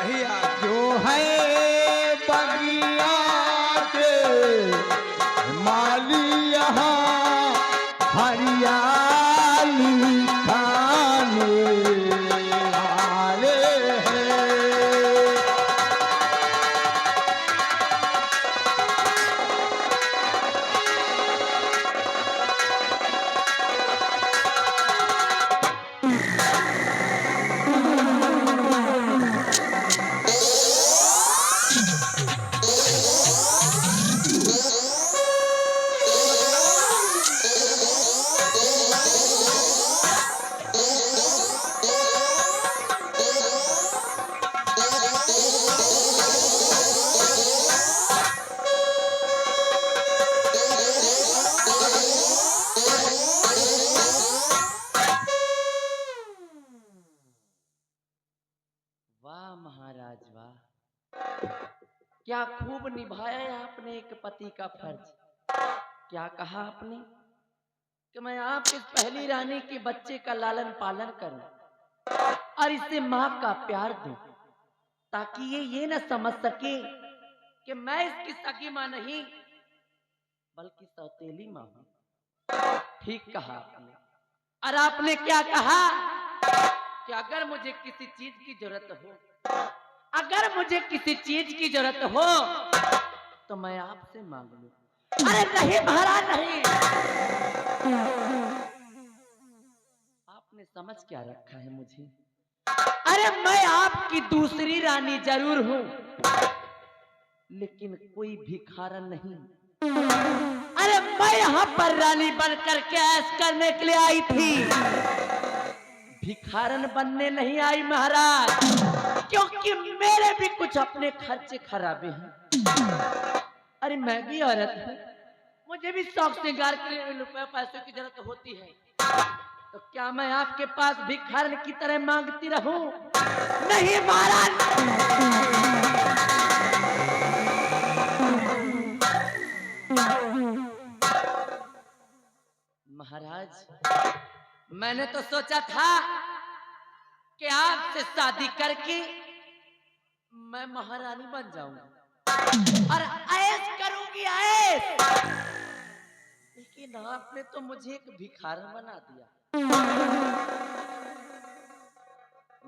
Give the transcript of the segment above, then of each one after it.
भैया जो है बगिया के माली यहाँ हरियाली खाने वाले हैं। वाह महाराज वाह, क्या खूब निभाया है आपने एक पति का फर्ज। क्या कहा आपने कि मैं आपकी पहली रानी के बच्चे का लालन पालन करूं और इसे माँ का प्यार दूं, ताकि ये न समझ सके कि मैं इसकी सगी माँ नहीं बल्कि सौतेली माँ हूं। ठीक कहा आपने। और आपने क्या कहा कि अगर मुझे किसी चीज की जरूरत हो, अगर मुझे किसी चीज की जरूरत हो तो मैं आपसे मांग लूं। अरे नहीं महाराज नहीं, आपने समझ क्या रखा है मुझे। अरे मैं आपकी दूसरी रानी जरूर हूं, लेकिन कोई भिखारन नहीं। अरे मैं यहाँ पर रानी बनकर के ऐश करने के लिए आई थी, भिखारन बनने नहीं आई महाराज, क्योंकि मेरे भी कुछ अपने खर्चे खराबे हैं। अरे मैं भी औरत हूँ, मुझे भी शौक श्रृंगार के लिए रुपए पैसों की जरूरत होती है, तो क्या मैं आपके पास भिखारन की तरह मांगती रहूं? नहीं महाराज। महाराज मैंने तो सोचा था कि आपसे शादी करके मैं महारानी बन जाऊंगी और ऐश करूंगी ऐश, लेकिन आपने तो मुझे एक भिखारन बना दिया।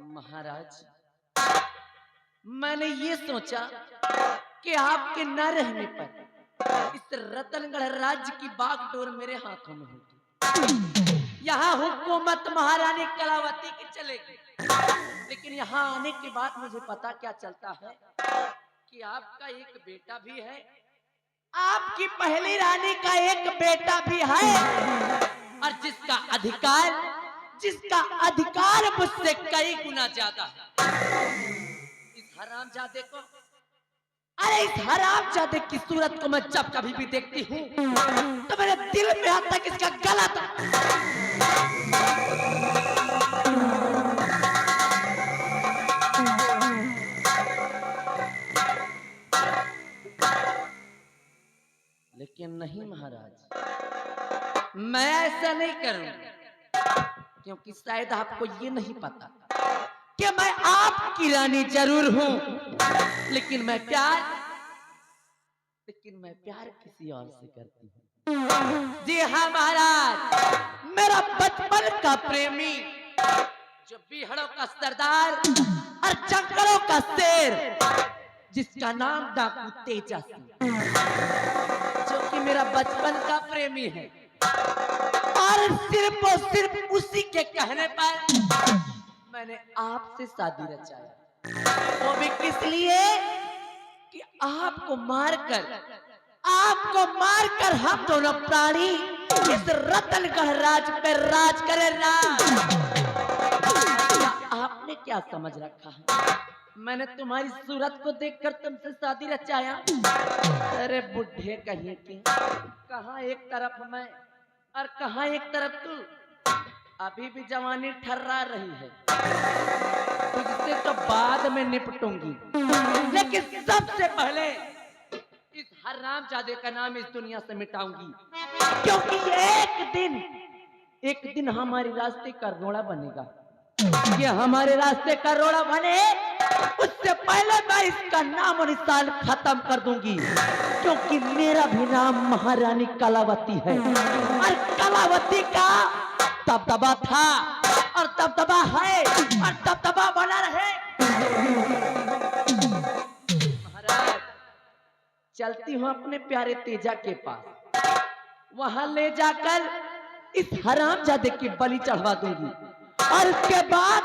महाराज मैंने ये सोचा कि आपके न रहने पर इस रतनगढ़ राज्य की बागडोर मेरे हाथों में होगी। यहाँ हुकूमत महारानी कलावती की चलेगी, लेकिन यहाँ आने के बाद मुझे पता क्या चलता है कि आपका एक बेटा भी है, आपकी पहली रानी का एक बेटा भी है, और जिसका अधिकार मुझसे कई गुना ज्यादा है। इस हरामजादे को, अरे इस हरामजादे की सूरत को मैं जब कभी भी देखती हूँ तो मेरे दिल में आता है कि इसका गला था। लेकिन नहीं महाराज, मैं ऐसा नहीं करूंगा, क्योंकि शायद आपको ये नहीं पता कि मैं आपकी रानी जरूर हूं, लेकिन मैं प्यार किसी और से करती हूँ। जी हाँ महाराज, मेरा बचपन का प्रेमी, जो बिहड़ों का सरदार और जंगलों का शेर, जिसका नाम डाकू तेजा सिंह, जो कि मेरा बचपन का प्रेमी है, और सिर्फ और सिर्फ उसी के कहने पर मैंने आपसे शादी रचाया। वो भी किस लिए कि आपको मारकर हम दोनों प्राणी इस रतनगढ़ राज पे राज करें ना। आपने क्या समझ रखा है मैंने तुम्हारी सूरत को देखकर तुमसे शादी रचाया? अरे बुढ़े कहीं की, कहाँ एक तरफ मैं और कहाँ एक तरफ तू। अभी भी जवानी ठर्रा रही है, तुझसे तो बाद में निपटूंगी, लेकिन सबसे पहले इस हरामजादे का नाम इस दुनिया से मिटाऊंगी, क्योंकि एक दिन हमारे रास्ते का रोड़ा बनेगा। ये हमारे रास्ते का रोड़ा बने उससे इसका नाम और निशान खत्म कर दूंगी, क्योंकि मेरा भी नाम महारानी कलावती है और कलावती का दबदबा था और दबदबा है और दबदबा बना रहे। महाराज, चलती हूँ अपने प्यारे तेजा के पास, वहां ले जाकर इस हरामजादे की बलि चढ़वा दूंगी और उसके बाद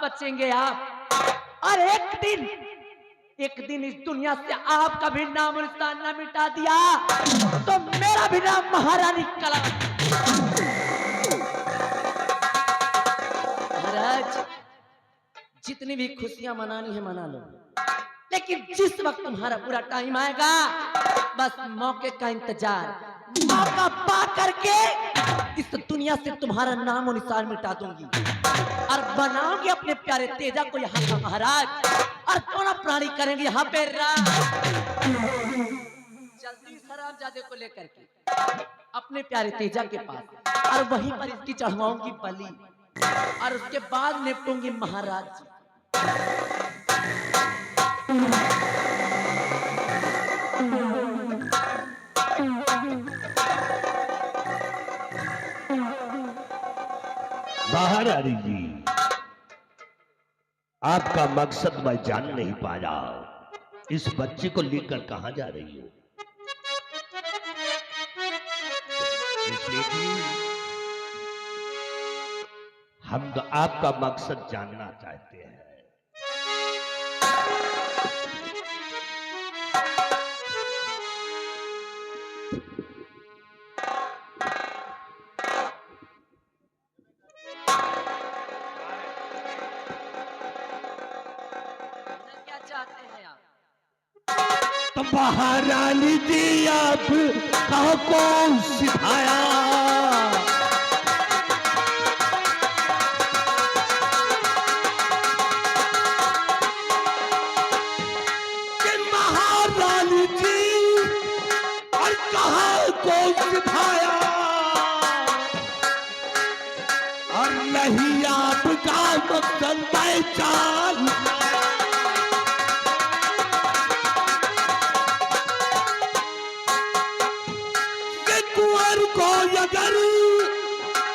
बचेंगे आप। और एक दिन इस दुनिया से आपका भी नाम और निशान न मिटा दिया तो मेरा भी नाम महारानी कलावती। महाराज, जितनी भी खुशियां मनानी है मना लो, लेकिन जिस वक्त तुम्हारा पूरा टाइम आएगा, बस मौके का इंतजार, मौका पा करके इस दुनिया से तुम्हारा नाम और निशान मिटा दूंगी और बनाओगे अपने प्यारे तेजा को यहाँ का महाराज और दोनों प्राणी करेंगे यहाँ पे राज। जल्दी हरामजादे को लेकर के अपने प्यारे तेजा के पास और वहीं पर इसकी चढ़वाऊंगी बलि और उसके बाद निपटूंगी महाराज। महारानी जी, आपका मकसद मैं जान नहीं पाया। इस बच्चे को लेकर कहां जा रही हो? इसलिए कि हम तो आपका मकसद जानना चाहते हैं। तो महारानी जी, आप कहो कौन सिखाया? कि महारानी जी, और कहा कौन सिखाया? और नहीं आपका मकसद पहचान। अगर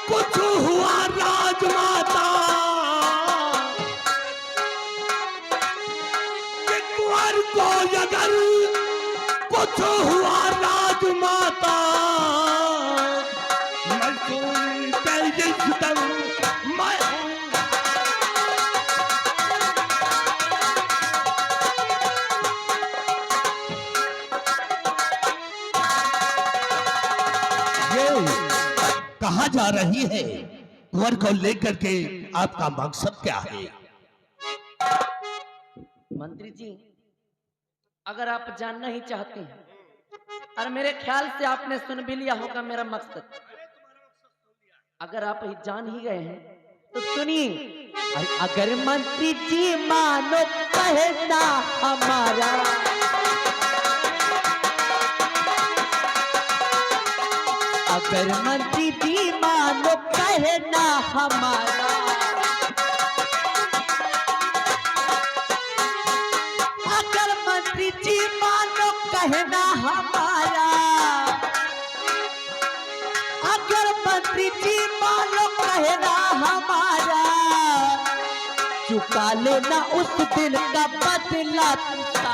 कुछ हुआ राजमाता, कुंवर को अगर कुछ हुआ राजमाता, मैं कहां जा रही है? कुंवर को लेकर के आपका मकसद क्या है? मंत्री जी, अगर आप जानना ही चाहते हैं और मेरे ख्याल से आपने सुन भी लिया होगा मेरा मकसद, अगर आप ही जान ही गए हैं तो सुनिए। अगर मंत्री जी मानो कहना हमारा, अगर मंत्री जी मानो कहना हमारा, अगर मंत्री जी मानो कहना हमारा, अगर मंत्री जी मानो कहना हमारा, चुका लेना उस दिन का बदला तुमसा।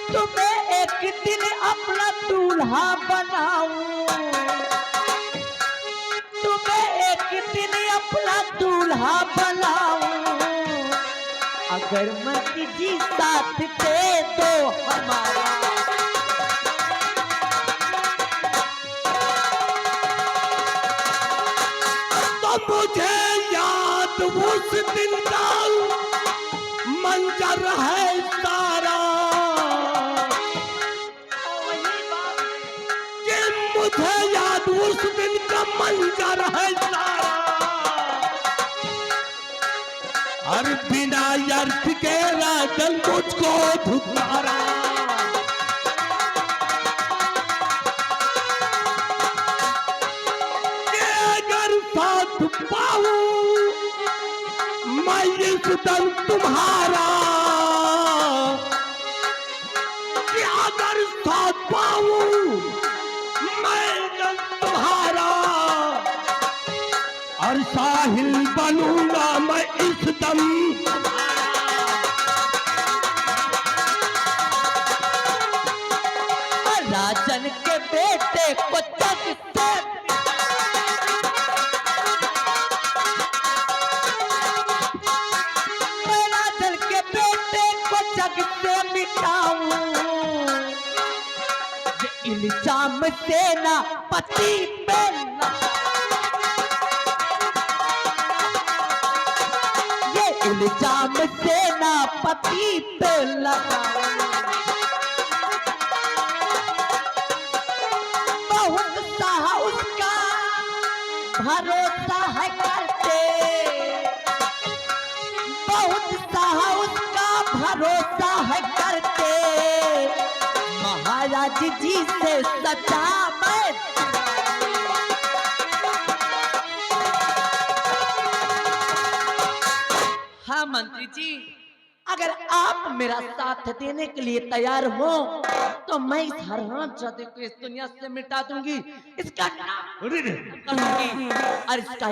तुम्हें एक दिन अपना दूल्हा बनाऊं, तुम्हें एक दिन अपना दूल्हा बनाऊं, अगर मंत्री जी साथ दे दो हमारा। तो मुझे याद उस दिन का मंजर है सारा, मुझे याद उस दिन का मंजर है सारा, और बिना अर्थ के राजन मुझको धुतकारा। साथ पाऊं मैं इस दम तुम्हारा, कि अगर साथ पाऊं मैं दम तुम्हारा, और साहिल बनूंगा मैं इस दम। राजन के बेटे को जग से मैं राजन के बेटे को जग से मिटाऊं, ये इल्जाम सेनापति पे ये इल्जाम सेनापति पे लगाऊं। बहुत सा उसका भरोसा है करते, बहुत सा उसका भरोसा है करते, महाराज जी से सचा मैं हाँ मंत्री जी, अगर आप मेरा साथ देने के लिए तैयार हो तो मैं इस हरामजादे को इस दुनिया से मिटा दूंगी, इसका नाम कर दूंगी और इसका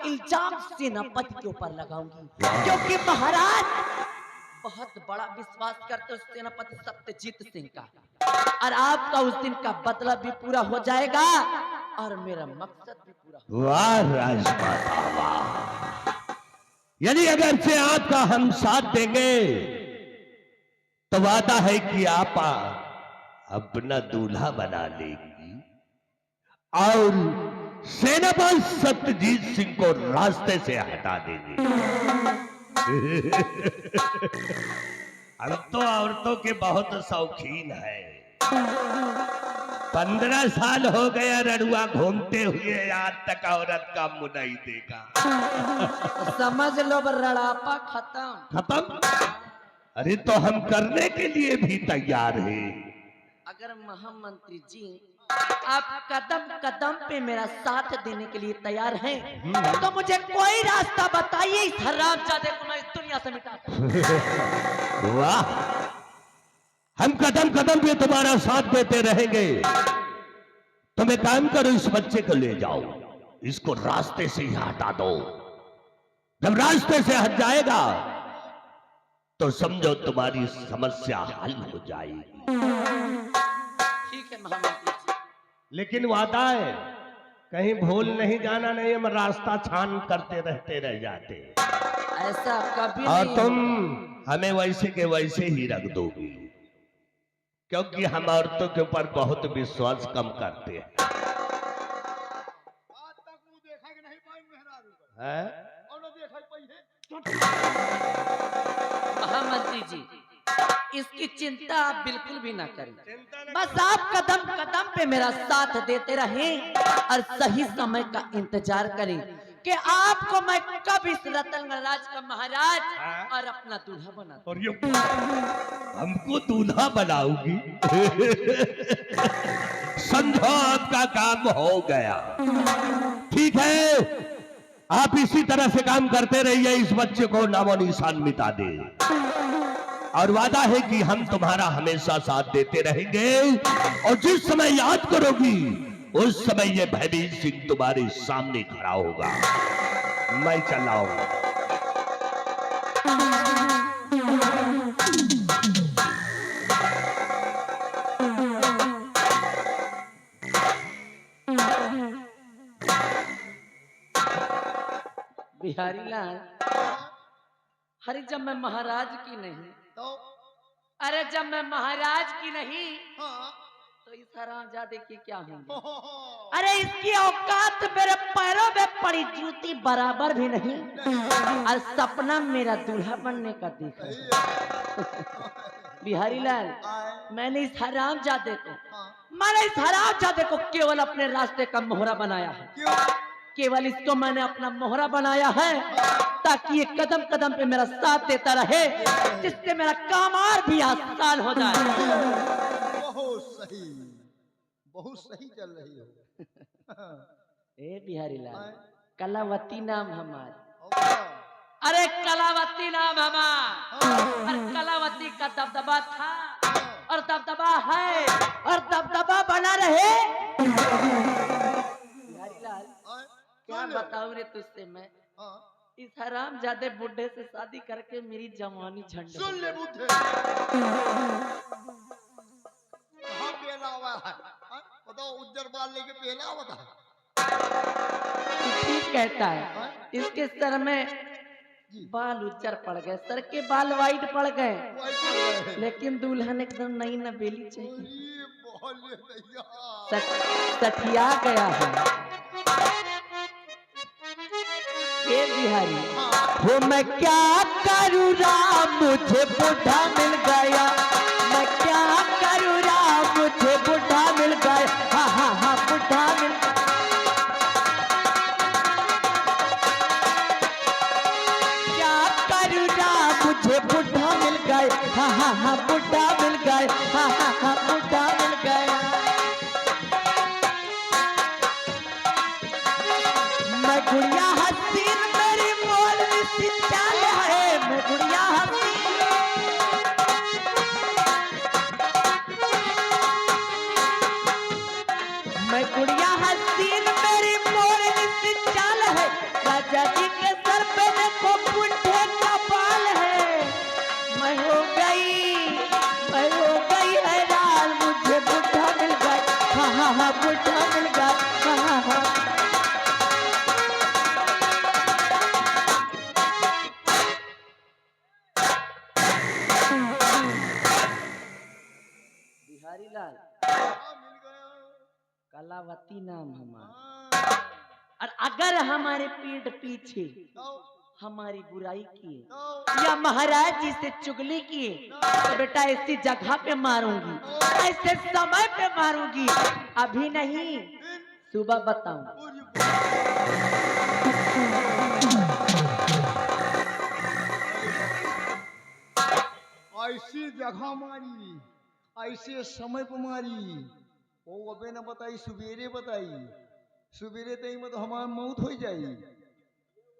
इल्जाम सेनापति के ऊपर लगाऊंगी, क्योंकि महाराज बहुत बड़ा विश्वास करते उस सेनापति सत्यजीत सिंह का, और आपका उस दिन का बदला भी पूरा हो जाएगा और मेरा मकसद भी पूरा हो। वाह राजमाता वाह, यानी अगर से आपका हम साथ देंगे तो वादा है कि आप अपना दूल्हा बना लेंगी और सेनापति सत्यजीत सिंह को रास्ते से हटा देंगे। हम तो औरतों के बहुत शौकीन है। 15 साल हो गया रड़ुआ घूमते हुए, आज तक औरत का मुंह नहीं देखा। समझ लो रड़ापा खत्म। अरे तो हम करने के लिए भी तैयार हैं। अगर महामंत्री जी आप कदम कदम पे मेरा साथ देने के लिए तैयार हैं तो मुझे कोई रास्ता बताइए, इस हरामजादे को मैं इस दुनिया से मिटा दूं। वाह, हम कदम कदम पे तुम्हारा साथ देते रहेंगे। तुम एक काम करो, इस बच्चे को ले जाओ, इसको रास्ते से ही हटा दो। जब रास्ते से हट जाएगा तो समझो तुम्हारी समस्या हल हो जाएगी। ठीक है महामंत्री जी, लेकिन वादा है कहीं भूल नहीं जाना, नहीं हम रास्ता छान करते रहते रह जाते। ऐसा कभी और नहीं तुम होगा। हमें वैसे के वैसे ही रख दोगी, क्योंकि हम औरतों के ऊपर बहुत विश्वास कम करते हैं। आज तक मुंह देखा कि नहीं पाई मेहरारू हैं? और न देखा पहिले महामंत्री जी इसकी चिंता आप बिल्कुल भी ना करें, बस आप कदम कदम पे मेरा साथ देते रहें और सही समय का इंतजार करें कि आपको मैं कब इस रतनगढ़ का महाराज और अपना दूल्हा बना दूं। और ये हमको दूल्हा बनाओगी? समझो आपका काम हो गया। ठीक है, आप इसी तरह से काम करते रहिए, इस बच्चे को नामो निशान मिटा दे। और वादा है कि हम तुम्हारा हमेशा साथ देते रहेंगे, और जिस समय याद करोगी उस समय ये भयभीत सिंह तुम्हारे सामने खड़ा होगा। मैं चलाऊंगा। बिहारी लाल, अरे जब मैं महाराज की नहीं तो अरे जब मैं महाराज की नहीं हाँ तो इस हरामजादे की क्या होंगे? हो। अरे इसकी औकात मेरे पैरों में पड़ी जूती बराबर भी नहीं, और सपना मेरा दूल्हा बनने का देखा। बिहारी लाल, मैंने इस हरामजादे को केवल अपने रास्ते का मोहरा बनाया है। क्यों? केवल इसको मैंने अपना मोहरा बनाया है ताकि ये कदम कदम पे मेरा साथ देता रहे, जिससे मेरा काम और भी आसान हो जाए। बहुत सही चल रही हो। ए बिहारी लाल, आए, कलावती नाम हमार। होगा। अरे कलावती नाम हमार, हाँ, और कलावती का दबदबा था हाँ, और दबदबा है और दबदबा बना रहे। बिहारी लाल, आए, क्या सुन लो। बताऊं रे तुझसे मैं, हाँ, इस हरामजादे बुड्ढे से शादी करके मेरी जवानी झंड हो सुन ले गई। बुद्धे। कहाँ पेला हुआ है? हाँ, बताओ उज्जर बाल लेके पेला हुआ था। तू ठीक कहता है, हाँ, इसके सर में जी, बाल उज्जर पड़ गए, सर के बाल वाइट पड़ गए, वही पड़ गए हैं। लेकिन दुल्हन एकदम नई नवेली चाहिए। अरे बोले भैया। सठिया गया है ये बिहारी। हाँ, वो मैं क्या करूँ राम, मुझे बुढ़ा मिल गया, मैं क्या करूँ राम, मुझे बुढ़ा मिल गया, हाँ हाँ हाँ बुढ़ा मिल गया। क्या करूँ राम, मुझे बुढ़ा मिल गए, हाँ हाँ हाँ बुढ़ा मिल गए, हाँ हाँ हाँ बुढ़ा मिल गया। मैं गुड़िया हसीन मेरी मौलवी सी चाल है, मैं गुड़िया हसीन, मैं गुड़िया हसीन मेरी मौलवी सी चाल है, राजा जी के सर पे देखो बुढ़े का बाल है। मैं हो गई हैरान, मुझे बुढ़ा मिल गया, हाँ हाँ हाँ बुढ़ा मिल गया, हाँ हाँ हाँ। बिहारी लाल, हाँ, मिल गया। कलावती नाम हमारा, हाँ, और अगर हमारे पीठ पीछे तो, हमारी बुराई किए तो, या महाराज जी से चुगली किए तो बेटा ऐसी जगह पे मारूंगी, ऐसे समय पे मारूंगी, अभी नहीं फिर सुबह बताऊं। पूरी ऐसी जगह मारी, ऐसे समय पर मारी। वो अबे न बताई, सुबेरे बताई। सुबेरे तई में तो हमारी मौत हो जाई।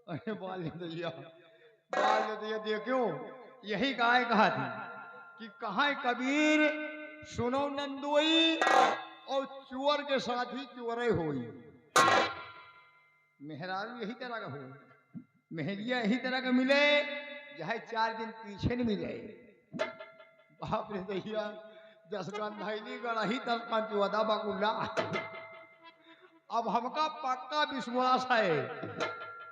अरे बाल दैया, बाल दैया देखो, यही गाय कहा थी कि कहा कबीर सुनो नंदोई, और चुअर के साथ ही चुअरे होई। मेहरारू यही तरह का हो, मेहरिया यही तरह का मिले, चाहे 4 दिन पीछे न मिले। बाप रे दैया, 10 गंधाइली गड़ही 10 पंचवदा बकुला। अब हमका पक्का विश्वास है,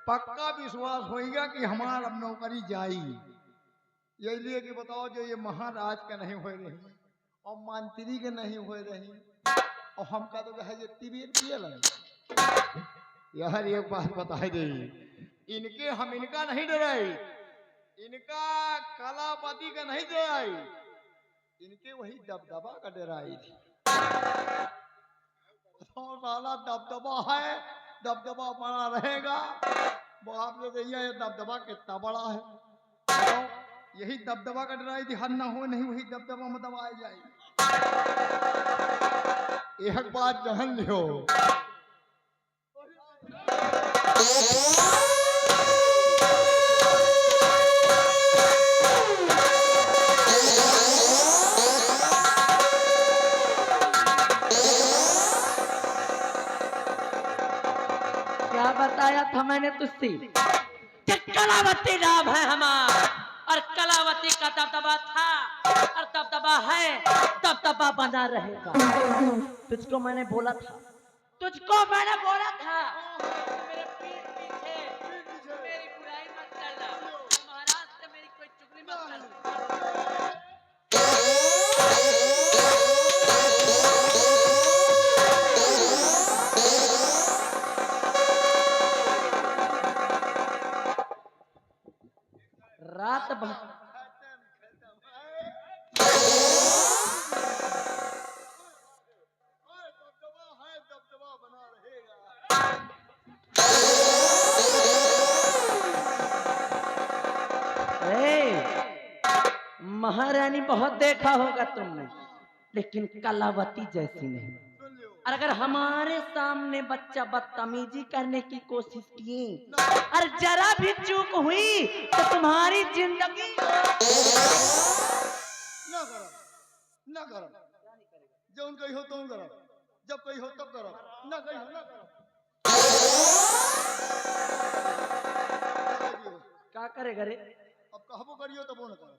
पक्का विश्वास होगा कि हमारा अब नौकरी जाई। ये लिए कि बताओ जो ये महाराज का नहीं हो रही और मंत्री के नहीं हो रही, और हमका तो कहे जे तिबेर पियल। यार एक बात बताई दे, इनके हम इनका नहीं डराई, इनका कलापति का नहीं डराई, इनके वही दबदबा का डराई थी। तो साला दबदबा है, दबदबा बना रहेगा। बाप रे भैया, ये दबदबा कितना बड़ा है। बताओ, यही दबदबा का डराई थी, हर ना हो नहीं वही दबदबा में दबाई जाए। एक बात जान लियो, क्या बताया था मैंने तुझसे कि कलावती नाम है हमारा, और कलावती का दबदबा था और दबदबा है, दबदबा बना रहेगा। तुझको मैंने बोला था, तुझको मैंने बोला था, मेरे पीठ पीछे मेरी बुराई मत करना, महाराज से मेरी कोई चुगली मत करना। रात भर दबदबा है, दबदबा बना रहेगा। महारानी बहुत देखा होगा तुमने, लेकिन कलावती जैसी नहीं। सुन लियो, और अगर हमारे सामने बच्चा बदतमीजी करने की कोशिश किए और जरा भी चूक हुई तो तुम्हारी जिंदगी ना करो जो उन कही हो तुम करो, जब कही हो तब करो, ना कही हो ना करो। क्या करे घरे? अब कहबो करियो तब वो न करो।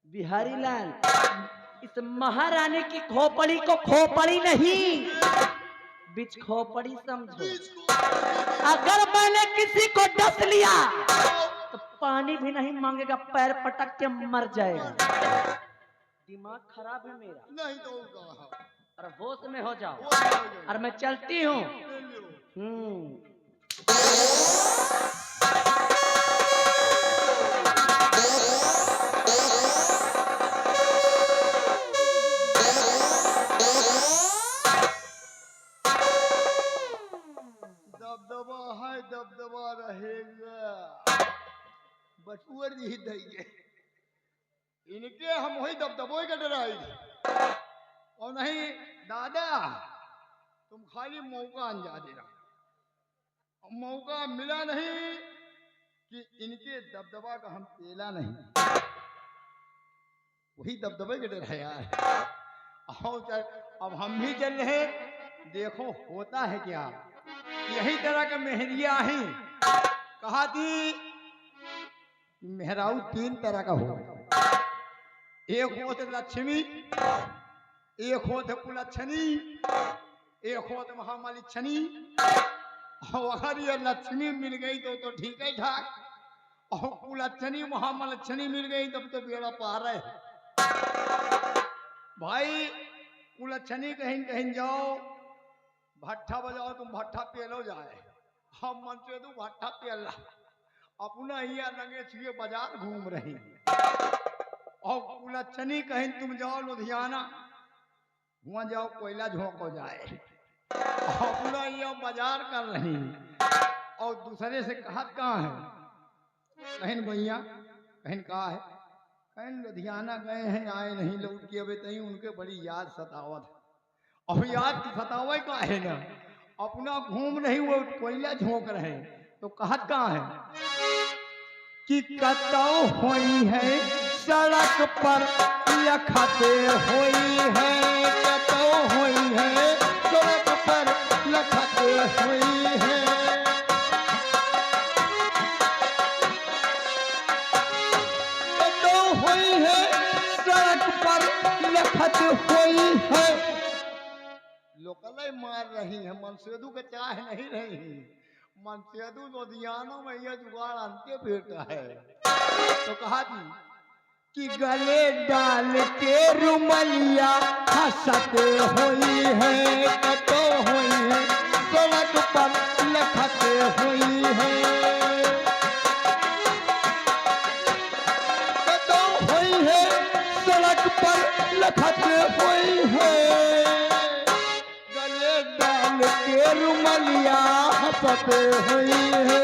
बिहारी लाल, इस महारानी की खोपड़ी को खोपड़ी नहीं बीच खोपड़ी समझो। अगर मैंने किसी को डस लिया तो पानी भी नहीं मांगेगा, पैर पटक के मर जाएगा। दिमाग खराब है मेरा। नहीं तो होगा। और होश में हो जाओ और मैं चलती हूँ। दबदबा है, दबदबा रहेगा। बटुअर जी देंगे इनके, हम वही दबदबो का डराई। और नहीं दादा, तुम खाली मौका अंजा दे रहा, मौका मिला नहीं कि इनके दबदबा का हम पेला नहीं, वही दबदबे के डर है यार। अब हम भी चल रहे, देखो होता है क्या। यही तरह के मेहरिया हैं। कहा थी मेहराऊ 3 तरह का हो, एक होत लक्ष्मी, एक होत कुलच्छनी, एक होत महामालिच्छनी। और अगर ये लक्ष्मी मिल गई तो ठीक है ठाक, और कुलच्छनी महामालिच्छनी मिल गई तब तो बेड़ा पार है भाई। कुलच्छनी कहीं कहीं जाओ, भट्ठा बजाओ, तुम भट्ठा पेलो जाए, हम मन से तू भट्ठा पेल अपना हिया लगे छुए बाजार घूम रही। और कुलच्छनी कहीं तुम जाओ लुधियाना, वहां जाओ कोयला झोंक हो जाए, अपना हिया बाजार कर रही। और दूसरे से कहत कहाँ है, कहीं भैया कहीं कहा है, कहीं लुधियाना गए हैं, आए नहीं, लौट के अबे तई उनके बड़ी याद सतावत। और याद की सतावे का है ना, अपना घूम रही वो कोयला झोंक रहे। तो कहत कहाँ है कि कतौ होई है सड़क पर लखते होई है, कतौ होई है सड़क पर लखते होई है। कतौ होई है सड़क पर लखत होई है। लोकल मार रही है, मनसेदू के चाह नहीं रही। मनसेदू लुधियाना में यह जुगाड़ अंते बेटा है। तो कहा थी कि गले डाल के रुमलिया हंसते हुई है, कतो हुई है सड़क पर लखते हुई है। कतो हुई है सड़क पर लखते हुई है, गले डाल के रुमलिया हंसते हुई है।